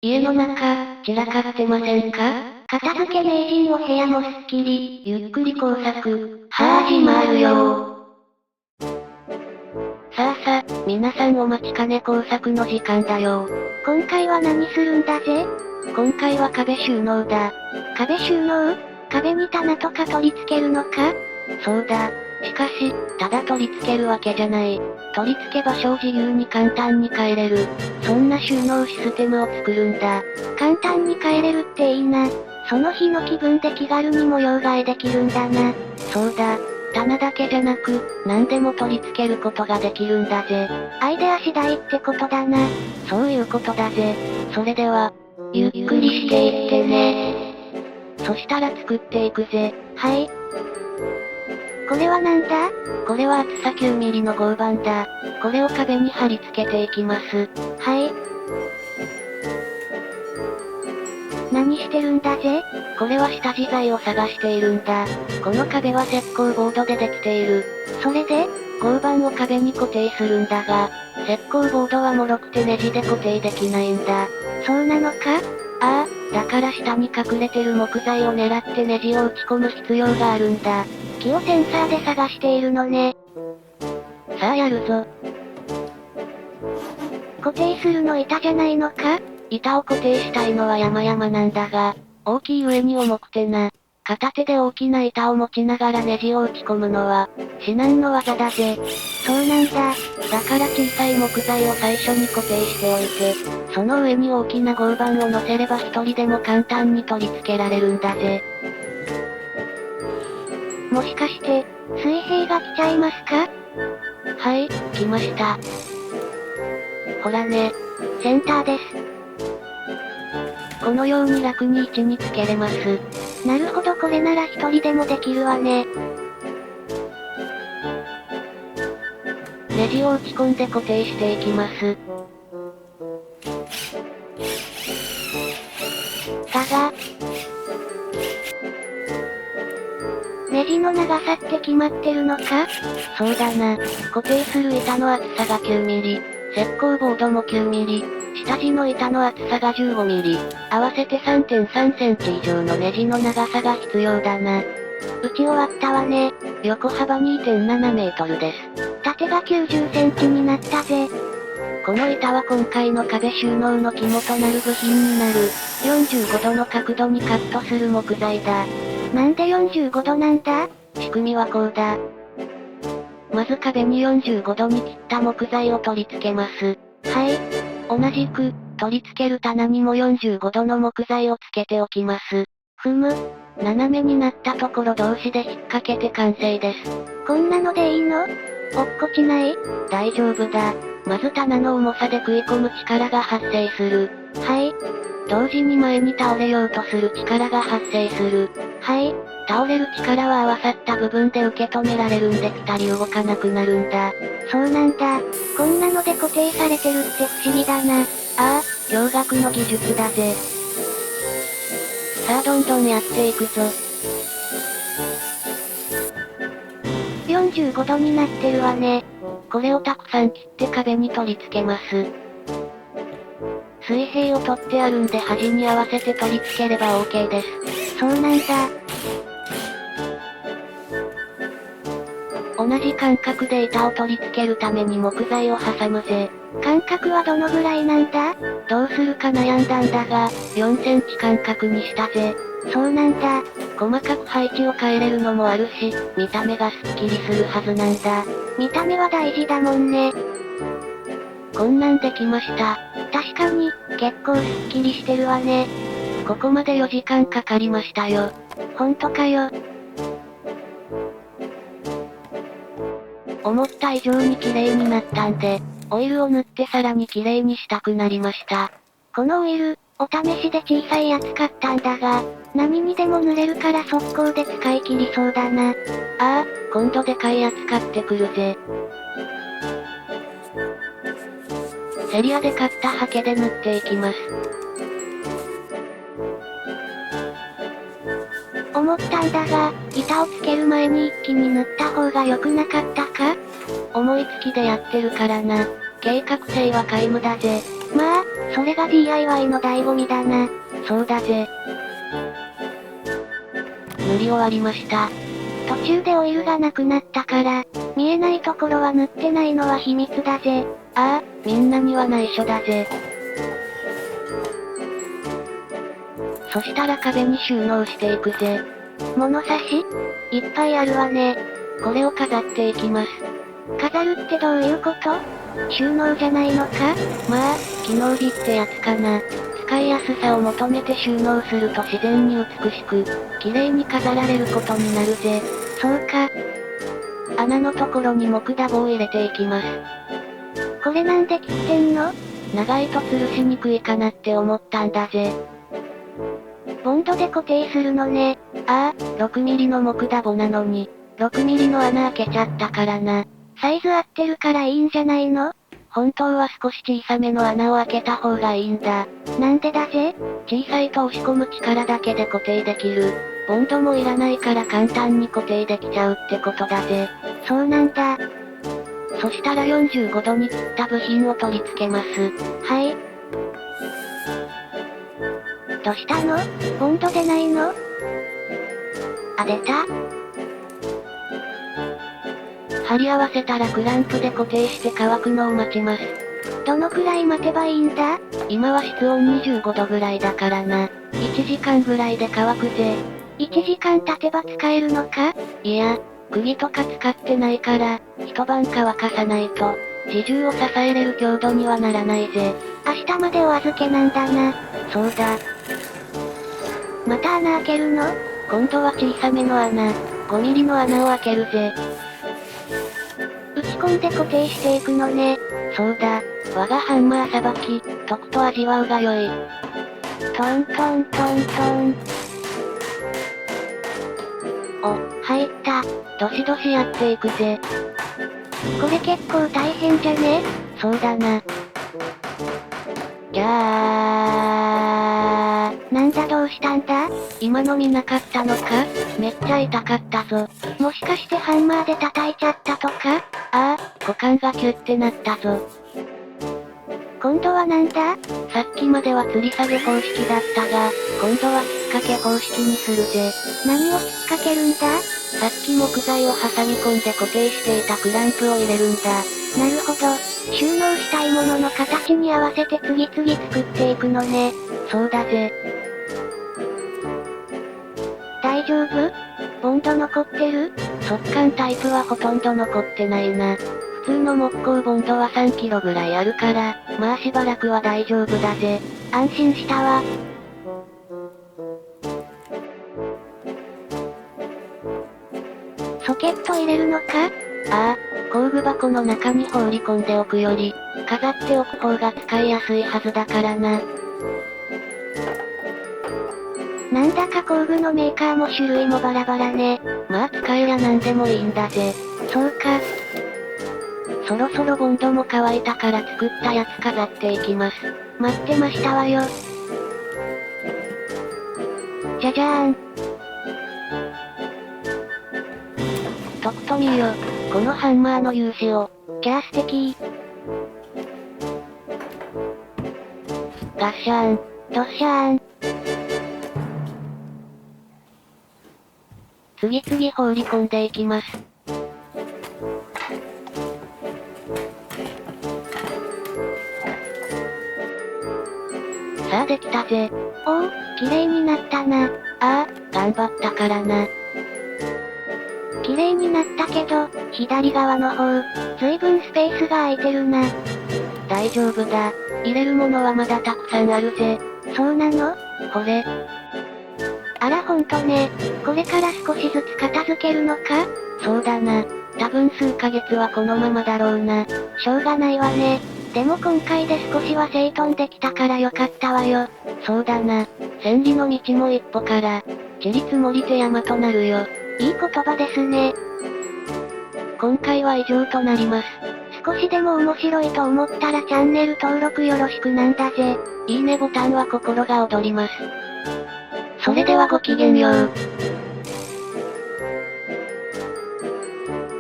家の中、散らかってませんか？片付け名人お部屋もすっきり、ゆっくり工作、始まるよさあ、皆さんお待ちかね工作の時間だよ。今回は何するんだぜ？今回は壁収納だ。壁収納？壁に棚とか取り付けるのか？そうだ。しかし、ただ取り付けるわけじゃない。取り付け場所を自由に簡単に変えれる。そんな収納システムを作るんだ。簡単に変えれるっていいな。その日の気分で気軽に模様替えできるんだな。そうだ。棚だけじゃなく、何でも取り付けることができるんだぜ。アイデア次第ってことだな。そういうことだぜ。それでは、ゆっくりしていってね。そしたら作っていくぜ。はい。これはなんだ？これは厚さ9ミリの合板だ。これを壁に貼り付けていきます。はい。何してるんだぜ？これは下地材を探しているんだ。この壁は石膏ボードでできている。それで？合板を壁に固定するんだが、石膏ボードは脆くてネジで固定できないんだ。そうなのか？ああ、だから下に隠れてる木材を狙ってネジを打ち込む必要があるんだ。木をセンサーで探しているのね。さあやるぞ。固定するの板じゃないのか？板を固定したいのは山々なんだが、大きい上に重くてな。片手で大きな板を持ちながらネジを打ち込むのは、至難の技だぜ。そうなんだ。だから小さい木材を最初に固定しておいて、その上に大きな合板を乗せれば一人でも簡単に取り付けられるんだぜ。もしかして、水平が来ちゃいますか？はい、来ました。ほらね。センターです。このように楽に位置につけれます。なるほど、これなら一人でもできるわね。ネジを打ち込んで固定していきます。が。ネジの長さって決まってるのか？そうだな。固定する板の厚さが9ミリ。石膏ボードも9ミリ。下地の板の厚さが15ミリ。合わせて3.3センチ以上のネジの長さが必要だな。打ち終わったわね。横幅2.7メートルです。縦が90センチになったぜ。この板は今回の壁収納の肝となる部品になる、45度の角度にカットする木材だ。なんで45度なんだ？仕組みはこうだ。まず壁に45度に切った木材を取り付けます。はい。同じく、取り付ける棚にも45度の木材をつけておきます。ふむ。斜めになったところ同士で引っ掛けて完成です。こんなのでいいの？落っこちない？大丈夫だ。まず棚の重さで食い込む力が発生する。はい。同時に前に倒れようとする力が発生する。はい。倒れる力は合わさった部分で受け止められるんでピタリ動かなくなるんだ。そうなんだ。こんなので固定されてるって不思議だな。ああ、驚愕の技術だぜ。さあどんどんやっていくぞ。45度になってるわね。これをたくさん切って壁に取り付けます。水平を取ってあるんで端に合わせて取り付ければ OK です。そうなんだ。同じ間隔で板を取り付けるために木材を挟むぜ。間隔はどのぐらいなんだ？どうするか悩んだんだが、4センチ間隔にしたぜ。そうなんだ。細かく配置を変えれるのもあるし、見た目がスッキリするはずなんだ。見た目は大事だもんね。こんなんできました。確かに、結構スッキリしてるわね。ここまで4時間かかりましたよ。ほんとかよ。思った以上に綺麗になったんで、オイルを塗ってさらに綺麗にしたくなりました。このオイル、お試しで小さいやつ買ったんだが、何にでも塗れるから速攻で使い切りそうだな。ああ、今度でかいやつ買ってくるぜ。セリアで買ったハケで塗っていきます。思ったんだが、板をつける前に一気に塗った方が良くなかったか？思いつきでやってるからな。計画性は皆無だぜ。まあ、それが DIY の醍醐味だな。そうだぜ。塗り終わりました。途中でオイルがなくなったから、見えないところは塗ってないのは秘密だぜ。ああ、みんなには内緒だぜ。そしたら壁に収納していくぜ。物差しいっぱいあるわね。これを飾っていきます。飾るってどういうこと？収納じゃないのか？まあ、機能美ってやつかな。使いやすさを求めて収納すると自然に美しく、綺麗に飾られることになるぜ。そうか。穴のところに木ダボを入れていきます。これなんで切ってんの？長いと吊るしにくいかなって思ったんだぜ。ボンドで固定するのね。ああ、6ミリの木ダボなのに、6ミリの穴開けちゃったからな。サイズ合ってるからいいんじゃないの？本当は少し小さめの穴を開けた方がいいんだ。なんでだぜ？小さいと押し込む力だけで固定できる。ボンドもいらないから簡単に固定できちゃうってことだぜ。そうなんだ。そしたら45度に切った部品を取り付けます。はい。どうしたの？ボンド出ないの？あ、出た。貼り合わせたらクランプで固定して乾くのを待ちます。どのくらい待てばいいんだ？今は室温25度ぐらいだからな。1時間ぐらいで乾くぜ。1時間経てば使えるのか？いや、釘とか使ってないから、一晩乾かさないと、自重を支えれる強度にはならないぜ。明日までお預けなんだな。そうだ。また穴開けるの？今度は小さめの穴、5ミリの穴を開けるぜ。打ち込んで固定していくのね。そうだ。我がハンマーさばき、とくと味わうがよい。トントントントン。お、入った。どしどしやっていくぜ。これ結構大変じゃね？そうだな。なんだどうしたんだ？今の見なかったのか？めっちゃ痛かったぞ。もしかしてハンマーで叩いちゃったとか？ああ、股間がキュッてなったぞ。今度はなんだ？さっきまでは吊り下げ方式だったが、今度は引っ掛け方式にするぜ。何を引っ掛けるんだ？さっき木材を挟み込んで固定していたクランプを入れるんだ。なるほど。収納したいものの形に合わせて次々作っていくのね。そうだぜ。大丈夫？ボンド残ってる？速乾タイプはほとんど残ってないな。普通の木工ボンドは3キロぐらいあるから、まあしばらくは大丈夫だぜ。安心したわ。ソケット入れるのか？ああ、工具箱の中に放り込んでおくより、飾っておく方が使いやすいはずだからな。なんだか工具のメーカーも種類もバラバラね。まあ使えりゃ何でもいいんだぜ。そうか。そろそろボンドも乾いたから作ったやつ飾っていきます。待ってましたわよ。じゃじゃーん。とくと見よ。このハンマーの粒子を。キャー素敵。ガッシャーン。ドッシャーン。次々放り込んでいきます。さあできたぜ。おお、綺麗になったな。ああ、頑張ったからな。綺麗になったけど、左側の方、ずいぶんスペースが空いてるな。大丈夫だ。入れるものはまだたくさんあるぜ。そうなの？これ。あらほんとね。これから少しずつ片付けるのか？そうだな。多分数ヶ月はこのままだろうな。しょうがないわね。でも今回で少しは整頓できたからよかったわよ。そうだな。千里の道も一歩から、地り積もりて山となるよ。いい言葉ですね。今回は以上となります。少しでも面白いと思ったらチャンネル登録よろしくなんだぜ。いいねボタンは心が躍ります。それではごきげんよう。